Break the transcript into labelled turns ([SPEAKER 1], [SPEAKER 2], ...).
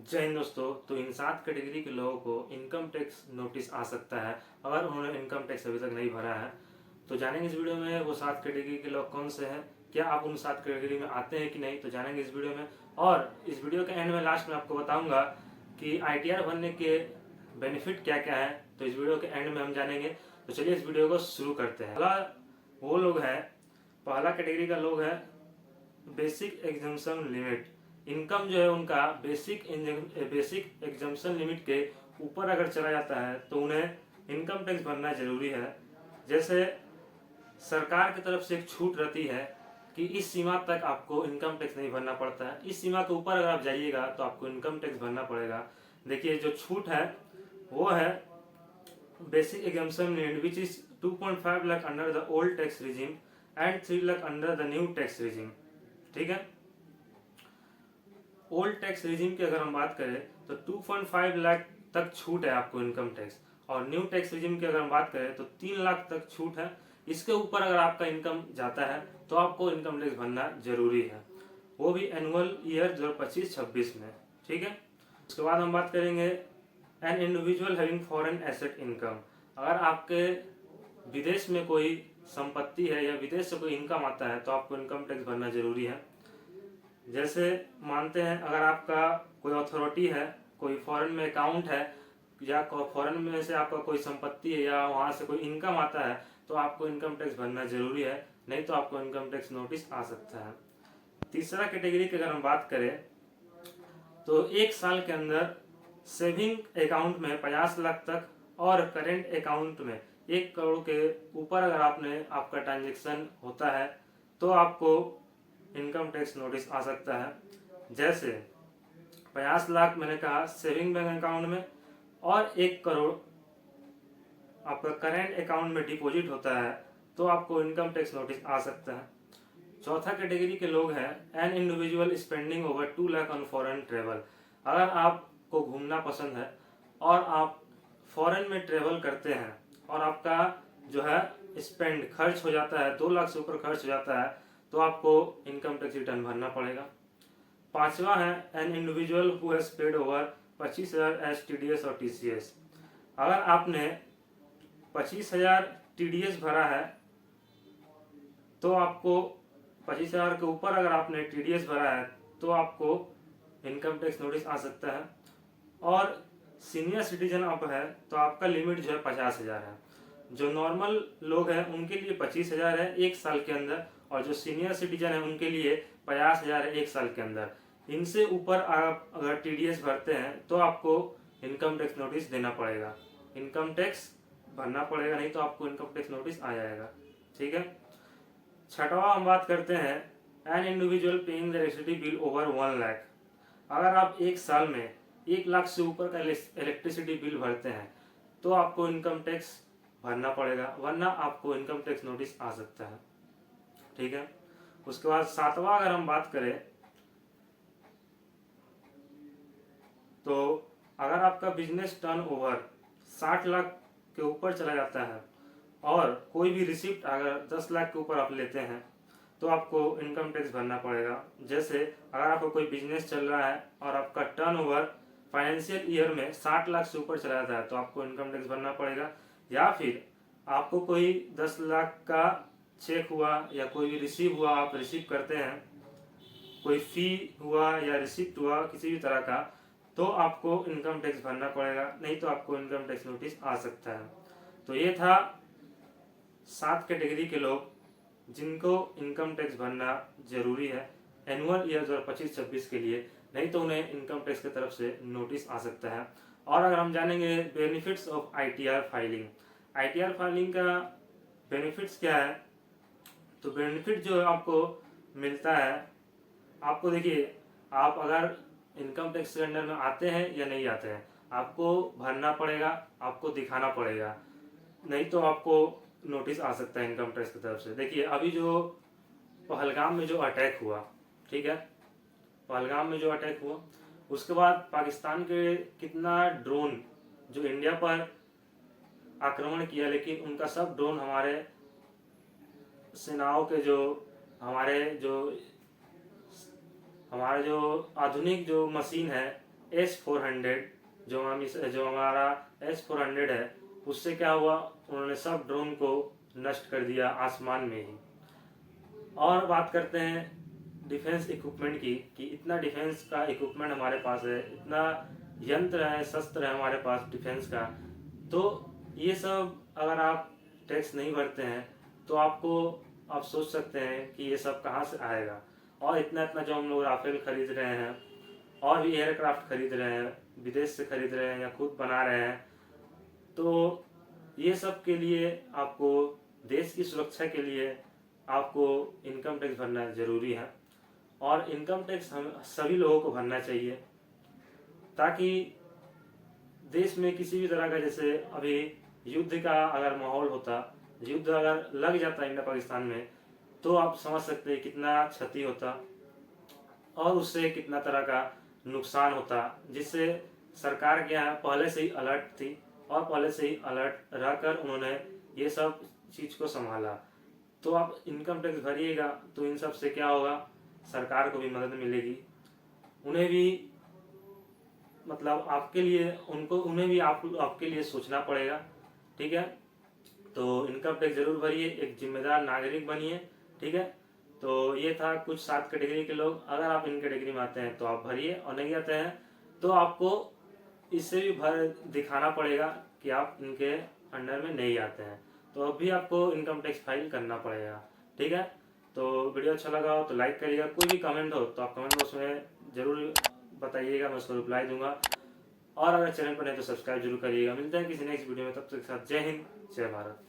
[SPEAKER 1] जय हिंद दोस्तों। तो इन 7 कैटेगरी के लोगों को इनकम टैक्स नोटिस आ सकता है अगर उन्होंने इनकम टैक्स अभी तक नहीं भरा है। तो जानेंगे इस वीडियो में वो 7 कैटेगरी के लोग कौन से हैं, क्या आप उन 7 कैटेगरी में आते हैं कि नहीं, तो जानेंगे इस वीडियो में। और इस वीडियो के एंड में लास्ट में आपको बताऊंगा कि ITR भरने के बेनिफिट क्या क्या है, तो इस वीडियो के एंड में हम जानेंगे। तो चलिए इस वीडियो को शुरू करते हैं। पहला कैटेगरी का लोग है बेसिक एग्जम्पशन लिमिट। इनकम जो है उनका बेसिक एग्जम्पशन लिमिट के ऊपर अगर चला जाता है तो उन्हें इनकम टैक्स भरना जरूरी है। जैसे सरकार की तरफ से एक छूट रहती है कि इस सीमा तक आपको इनकम टैक्स नहीं भरना पड़ता है, इस सीमा के ऊपर अगर आप जाइएगा तो आपको इनकम टैक्स भरना पड़ेगा। देखिए जो छूट है वो है basic exemption limit which is 2.5 lakh under the old tax regime and 3 lakh under the new tax regime. ठीक है, ओल्ड टैक्स रिजिम की अगर हम बात करें तो 2.5 लाख तक छूट है आपको इनकम टैक्स, और न्यू टैक्स रिजिम की अगर हम बात करें तो 3 लाख तक छूट है। इसके ऊपर अगर आपका इनकम जाता है तो आपको इनकम टैक्स भरना जरूरी है, वो भी एनुअल ईयर 2025-26 में। ठीक है, उसके बाद हम बात करेंगे an individual having foreign asset income. अगर आपके विदेश में कोई संपत्ति है या विदेश से कोई इनकम आता है तो आपको इनकम टैक्स भरना जरूरी है। जैसे मानते हैं अगर आपका कोई अथॉरिटी है, कोई फॉरेन में अकाउंट है, या फॉरेन में से आपका कोई संपत्ति है या वहां से कोई इनकम आता है तो आपको इनकम टैक्स भरना जरूरी है, नहीं तो आपको इनकम टैक्स नोटिस आ सकता है। तीसरा कैटेगरी की अगर हम बात करें तो एक साल के अंदर सेविंग अकाउंट में 50 लाख तक और करेंट अकाउंट में 1 करोड़ के ऊपर अगर आपका ट्रांजेक्शन होता है तो आपको इनकम टैक्स नोटिस आ सकता है। जैसे 50 लाख मैंने कहा सेविंग बैंक अकाउंट में और 1 करोड़ आपका करेंट अकाउंट में डिपॉजिट होता है तो आपको इनकम टैक्स नोटिस आ सकता है। चौथा कैटेगरी के लोग हैं an individual spending over 2 lakh on foreign travel. अगर आपको घूमना पसंद है और आप फॉरेन में ट्रेवल करते हैं और आपका जो है स्पेंड खर्च हो जाता है, 2 लाख से ऊपर खर्च हो जाता है तो आपको इनकम टैक्स रिटर्न भरना पड़ेगा। पांचवा है an individual who has paid over 25,000 as TDS और TCS। अगर आपने 25,000 TDS भरा है तो आपको 25,000 के ऊपर अगर आपने TDS भरा है तो आपको इनकम टैक्स नोटिस आ सकता है। और सीनियर सिटीजन आप है तो आपका लिमिट जो है 50,000 है। जो नॉर्मल लोग हैं उनके लिए 25,000 है 1 साल के अंदर, और जो सीनियर सिटीजन है उनके लिए 50,000 है 1 साल के अंदर। इनसे ऊपर आप अगर TDS भरते हैं तो आपको इनकम टैक्स नोटिस देना पड़ेगा, इनकम टैक्स भरना पड़ेगा, नहीं तो आपको इनकम टैक्स नोटिस आ जाएगा। ठीक है, छठवा हम बात करते हैं an individual paying the electricity bill over 1 lakh. अगर आप 1 साल में 1 लाख से ऊपर का इलेक्ट्रिसिटी बिल भरते हैं तो आपको इनकम टैक्स भरना पड़ेगा, वरना आपको इनकम टैक्स नोटिस आ सकता है। ठीक है, उसके बाद सातवां अगर हम बात करें तो अगर आपका बिजनेस टर्न ओवर 60 लाख के ऊपर चला जाता है और कोई भी रिसिप्ट अगर 10 लाख के ऊपर आप लेते हैं तो आपको इनकम टैक्स भरना पड़ेगा। जैसे अगर आपका कोई बिजनेस चल रहा है और आपका टर्न ओवर फाइनेंशियल ईयर में 60 लाख से ऊपर चला जाता है तो आपको इनकम टैक्स भरना पड़ेगा। या फिर आपको कोई 10 लाख का चेक हुआ या कोई भी रिसीव हुआ, आप रिसीव करते हैं, कोई फी हुआ या रिसिप्ट हुआ किसी भी तरह का, तो आपको इनकम टैक्स भरना पड़ेगा, नहीं तो आपको इनकम टैक्स नोटिस आ सकता है। तो ये था 7 कैटेगरी के लोग जिनको इनकम टैक्स भरना जरूरी है एनुअल ईयर 2025-26 के लिए, नहीं तो उन्हें इनकम टैक्स की तरफ से नोटिस आ सकता है। और अगर हम जानेंगे benefits of ITR filing, ITR filing का बेनिफिट्स क्या है, तो बेनिफिट जो आपको मिलता है, आपको देखिए आप अगर इनकम टैक्स के अंडर में आते हैं या नहीं आते हैं, आपको भरना पड़ेगा, आपको दिखाना पड़ेगा, नहीं तो आपको नोटिस आ सकता है इनकम टैक्स की तरफ से। देखिए अभी जो पहलगाम में जो अटैक हुआ, ठीक है, पहलगाम में जो अटैक हुआ उसके बाद पाकिस्तान के कितना ड्रोन जो इंडिया पर आक्रमण किया, लेकिन उनका सब ड्रोन हमारे सेनाओं के हमारे जो आधुनिक जो मशीन है S-400 जो हमारा S-400 है, उससे क्या हुआ, उन्होंने सब ड्रोन को नष्ट कर दिया आसमान में ही। और बात करते हैं डिफेंस इक्विपमेंट की, कि इतना डिफेंस का इक्विपमेंट हमारे पास है, इतना यंत्र है, शस्त्र है हमारे पास डिफेंस का, तो ये सब अगर आप टैक्स नहीं भरते हैं तो आप सोच सकते हैं कि ये सब कहाँ से आएगा। और इतना इतना जो हम लोग राफेल खरीद रहे हैं और भी एयरक्राफ्ट खरीद रहे हैं, विदेश से खरीद रहे हैं या खुद बना रहे हैं, तो ये सब के लिए आपको, देश की सुरक्षा के लिए आपको इनकम टैक्स भरना जरूरी है। और इनकम टैक्स हम सभी लोगों को भरना चाहिए, ताकि देश में किसी भी तरह का, जैसे अभी युद्ध का अगर माहौल होता, युद्ध अगर लग जाता इंडिया पाकिस्तान में, तो आप समझ सकते हैं कितना क्षति होता और उससे कितना तरह का नुकसान होता, जिससे सरकार के यहाँ पहले से ही अलर्ट थी और पहले से ही अलर्ट रहकर उन्होंने ये सब चीज को संभाला। तो आप इनकम टैक्स भरिएगा तो इन सब से क्या होगा, सरकार को भी मदद मिलेगी, उन्हें भी मतलब आपके लिए, उन्हें भी आपके लिए सोचना पड़ेगा। ठीक है, तो इनकम टैक्स जरूर भरिए, एक जिम्मेदार नागरिक बनिए। ठीक है, तो ये था कुछ 7 कैटेगरी के लोग। अगर आप इन कैटेगरी में आते हैं तो आप भरिए, और नहीं आते हैं तो आपको इससे भी भर दिखाना पड़ेगा कि आप इनके अंडर में नहीं आते हैं, तो अब भी आपको इनकम टैक्स फाइल करना पड़ेगा। ठीक है, तो वीडियो अच्छा लगा हो तो लाइक करिएगा, कोई भी कमेंट हो तो आप कमेंट बॉक्स में जरूर बताइएगा, मैं उसको रिप्लाई दूंगा। और अगर चैनल पर नहीं तो सब्सक्राइब जरूर करिएगा। मिलते हैं किसी नेक्स्ट वीडियो में, तब तक के साथ जय हिंद, जय भारत।